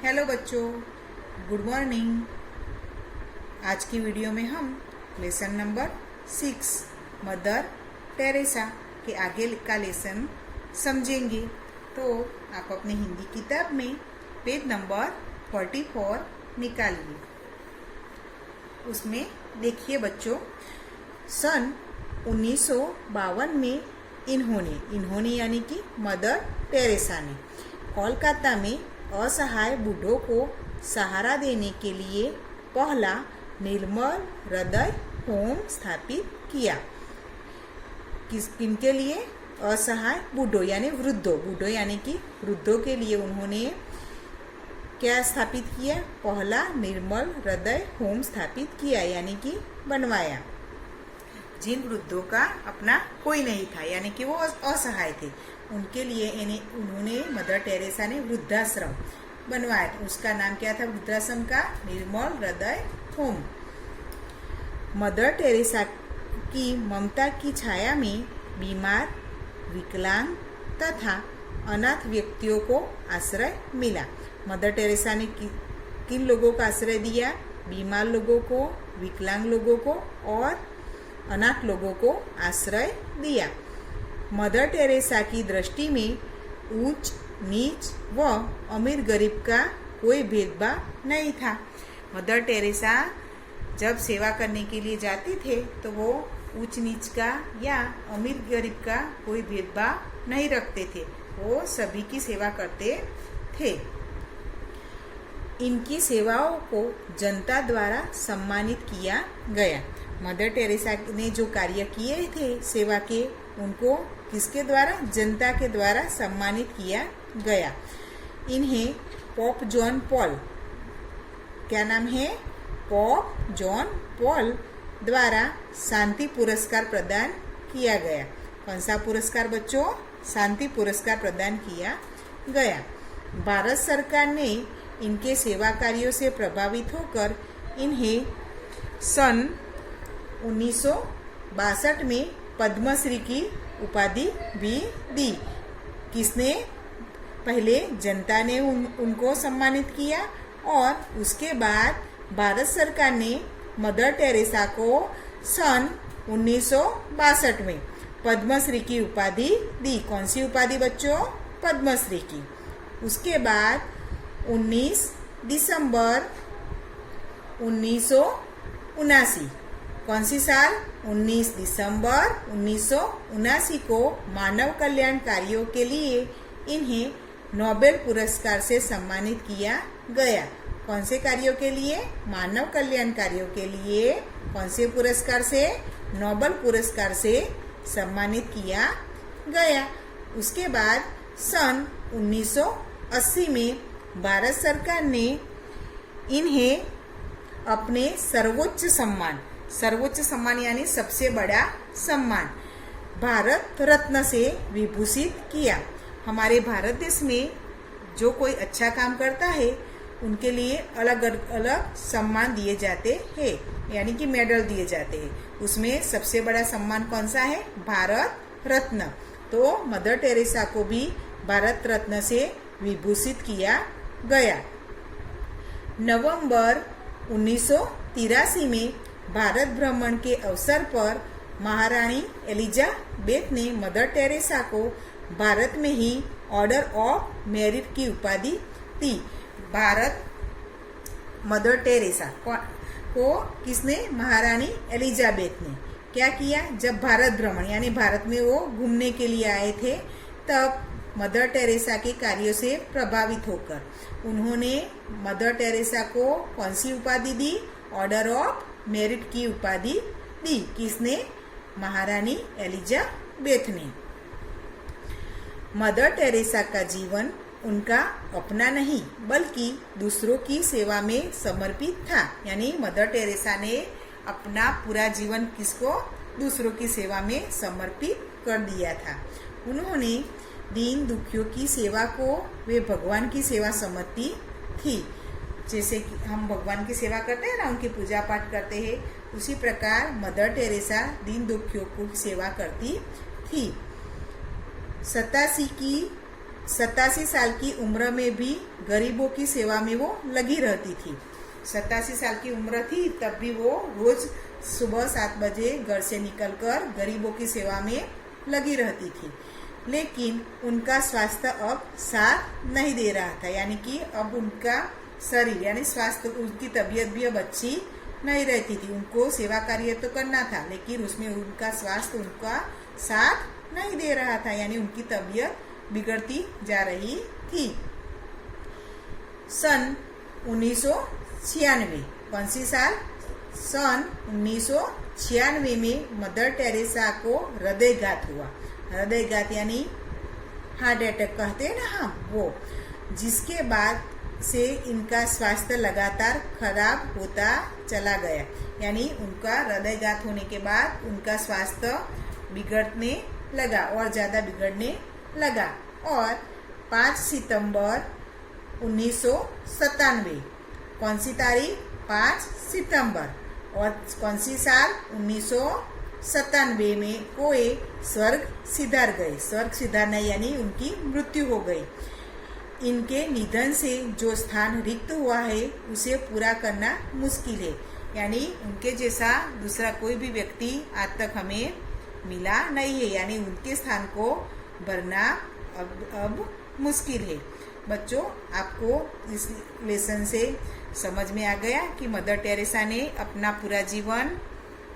Hello बच्चों, good morning. आज की वीडियो में हम लेसन नंबर 6 मदर टेरेसा के आगे का लेसन समझेंगे। तो आप अपने हिंदी किताब में पेज नंबर 44 निकालिए। उसमें देखिए बच्चों, सन 1952 में इन्होंने यानी कि मदर टेरेसा ने कोलकाता में असहाय बूढ़ों को सहारा देने के लिए पहला निर्मल हृदय होम स्थापित किया। किनके लिए? असहाय बूढ़ों यानी बूढ़ों यानी कि वृद्धों के लिए उन्होंने क्या स्थापित किया? पहला निर्मल हृदय होम स्थापित किया यानी कि बनवाया। जिन वृद्धों का अपना कोई नहीं था यानी कि वो असहाय थे, उनके लिए उन्होंने मदर टेरेसा ने वृद्धाश्रम बनवाया। उसका नाम क्या था वृद्धाश्रम का? निर्मल हृदय होम। मदर टेरेसा की ममता की छाया में बीमार, विकलांग तथा अनाथ व्यक्तियों को आश्रय मिला। मदर टेरेसा ने किन लोगों का आश्रय दिया? बीमार लोगों को, विकलांग लोगों को और अनाथ लोगों को आश्रय दिया। मदर टेरेसा की दृष्टि में ऊंच नीच व अमीर गरीब का कोई भेदभाव नहीं था। मदर टेरेसा जब सेवा करने के लिए जाती थे तो वो ऊंच नीच का या अमीर गरीब का कोई भेदभाव नहीं रखते थे, वो सभी की सेवा करते थे। इनकी सेवाओं को जनता द्वारा सम्मानित किया गया। मदर टेरेसा ने जो कार्य किए थे सेवा के, उनको किसके द्वारा? जनता के द्वारा सम्मानित किया गया। इन्हें पोप जॉन पॉल, क्या नाम है? पोप जॉन पॉल द्वारा शांति पुरस्कार प्रदान किया गया। कौन सा पुरस्कार बच्चों? शांति पुरस्कार प्रदान किया गया। भारत सरकार ने इनके सेवा कार्यों से प्रभावित होकर इन्हें सन 1962 में पद्मश्री की उपाधि भी दी। किसने? पहले जनता ने उनको सम्मानित किया और उसके बाद भारत सरकार ने मदर टेरेसा को सन 1962 में पद्मश्री की उपाधि दी। कौन सी उपाधि बच्चों? पद्मश्री की। उसके बाद 19 दिसंबर 1979, कौन सी साल? 19 दिसंबर 1979 को मानव कल्याण कार्यों के लिए इन्हें नोबेल पुरस्कार से सम्मानित किया गया। कौन से कार्यों के लिए? मानव कल्याण कार्यों के लिए। कौन से पुरस्कार से? नोबेल पुरस्कार से सम्मानित किया गया। उसके बाद सन 1980 में भारत सरकार ने इन्हें अपने सर्वोच्च सम्मान यानी सबसे बड़ा सम्मान भारत रत्न से विभूषित किया। हमारे भारत देश में जो कोई अच्छा काम करता है उनके लिए अलग अलग सम्मान दिए जाते हैं यानी कि मेडल दिए जाते हैं। उसमें सबसे बड़ा सम्मान कौन सा है? भारत रत्न। तो मदर टेरेसा को भी भारत रत्न से विभूषित किया गया। नवंबर 1983 में भारत भ्रमण के अवसर पर महारानी एलिजाबेथ ने मदर टेरेसा को भारत में ही ऑर्डर ऑफ मेरिट की उपाधि दी। भारत मदर टेरेसा को किसने? महारानी एलिजाबेथ ने क्या किया? जब भारत भ्रमण यानी भारत में वो घूमने के लिए आए थे, तब मदर टेरेसा के कार्यों से प्रभावित होकर उन्होंने मदर टेरेसा को कौन सी उपाधि दी? ऑर्डर ऑफ मेरिट की उपाधि दी। किसने? महारानी एलिजाबेथ ने। मदर टेरेसा का जीवन उनका अपना नहीं बल्कि दूसरों की सेवा में समर्पित था। यानी मदर टेरेसा ने अपना पूरा जीवन किसको? दूसरों की सेवा में समर्पित कर दिया था। उन्होंने दीन दुखियों की सेवा को वे भगवान की सेवा समझती थी। जैसे कि हम भगवान की सेवा करते हैं ना, उनकी पूजा पाठ करते हैं, उसी प्रकार मदर टेरेसा दीन दुखियों की सेवा करती थी। 87 की 87 साल की उम्र में भी गरीबों की सेवा में वो लगी रहती थी। 87 साल की उम्र थी तब भी वो रोज सुबह 7 बजे घर से निकलकर गरीबों की सेवा में लगी रहती थी। लेकिन उनका स्वास्थ्य अब साथ नहीं दे रहा था, यानी कि अब उनका शरीर यानी स्वास्थ्य, उनकी तबीयत भी अब अच्छी नहीं रहती थी। उनको सेवा कार्य तो करना था लेकिन उसमें उनका स्वास्थ्य उनका साथ नहीं दे रहा था, यानी उनकी तबीयत बिगड़ती जा रही थी। सन 1996, कौन सी साल? सन 1996 में मदर टेरेसा को हृदयघात हुआ। हृदयघात यानी हार्ट अटैक कहते हैं ना हम, वो, जिसके बाद से इनका स्वास्थ्य लगातार खराब होता चला गया। यानी उनका हृदयघात होने के बाद उनका स्वास्थ्य बिगड़ने लगा और ज़्यादा बिगड़ने लगा। और 5 सितंबर 1997, कौन सी तारीख? 5 सितंबर, और कौन सी साल? 1997 में कोई स्वर्ग सिधार गए। स्वर्ग सिधारना यानी उनकी मृत्यु हो गई। इनके निधन से जो स्थान रिक्त हुआ है उसे पूरा करना मुश्किल है, यानी उनके जैसा दूसरा कोई भी व्यक्ति आज तक हमें मिला नहीं है, यानी उनके स्थान को भरना अब मुश्किल है। बच्चों, आपको इस लेसन से समझ में आ गया कि मदर टेरेसा ने अपना पूरा जीवन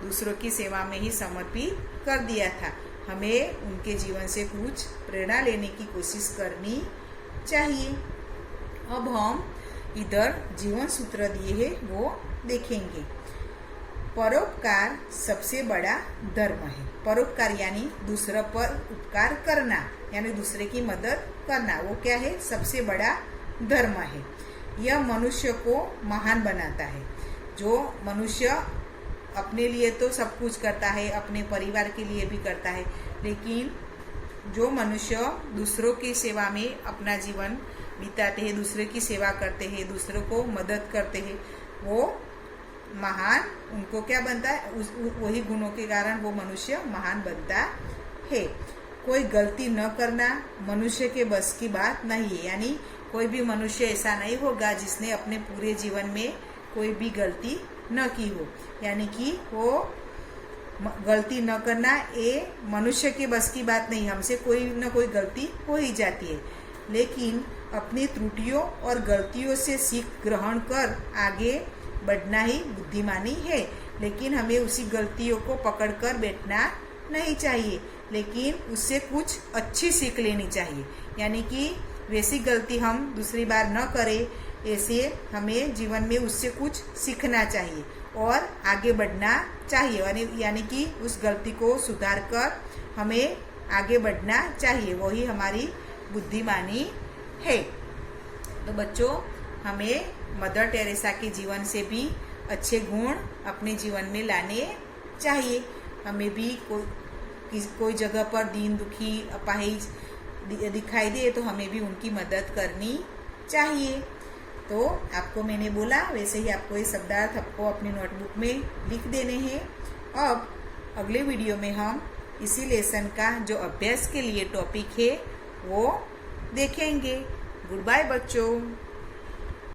दूसरों की सेवा में ही समर्पित कर दिया था। हमें उनके जीवन से कुछ प्रेरणा लेने की कोशिश करनी चाहिए। अब हम इधर जीवन सूत्र दिए हैं वो देखेंगे। परोपकार सबसे बड़ा धर्म है। परोपकार यानी दूसरों पर उपकार करना, यानी दूसरे की मदद करना, वो क्या है? सबसे बड़ा धर्म है। यह मनुष्य को महान बनाता है। जो मनुष्य अपने लिए तो सब कुछ करता है, अपने परिवार के लिए भी करता है, लेकिन जो मनुष्य दूसरों की सेवा में अपना जीवन बिताते हैं, दूसरे की सेवा करते हैं, दूसरों को मदद करते हैं, वो महान, उनको क्या बनता है? वही गुणों के कारण वो मनुष्य महान बनता है। कोई गलती न करना मनुष्य के बस की बात नहीं है, यानी कोई भी मनुष्य ऐसा नहीं होगा जिसने अपने पूरे जीवन में कोई भी गलती न की हो, यानी कि वो गलती न करना ये मनुष्य के बस की बात नहीं। हमसे कोई न कोई गलती हो ही जाती है, लेकिन अपनी त्रुटियों और गलतियों से सीख ग्रहण कर आगे बढ़ना ही बुद्धिमानी है। लेकिन हमें उसी गलतियों को पकड़कर बैठना नहीं चाहिए, लेकिन उससे कुछ अच्छी सीख लेनी चाहिए, यानी कि वैसी गलती हम दूसरी बार न करें, ऐसे हमें जीवन में उससे कुछ सीखना चाहिए और आगे बढ़ना चाहिए, यानी कि उस गलती को सुधार कर हमें आगे बढ़ना चाहिए। वही हमारी बुद्धिमानी है। तो बच्चों, हमें मदर टेरेसा के जीवन से भी अच्छे गुण अपने जीवन में लाने चाहिए। हमें भी कोई जगह पर दीन दुखी अपाहिज दिखाई दे तो हमें भी उनकी मदद करनी चाहिए। तो आपको मैंने बोला वैसे ही आपको ये शब्दार्थ आपको अपनी नोटबुक में लिख देने हैं। अब अगले वीडियो में हम इसी लेसन का जो अभ्यास के लिए टॉपिक है वो देखेंगे। गुड बाय बच्चों।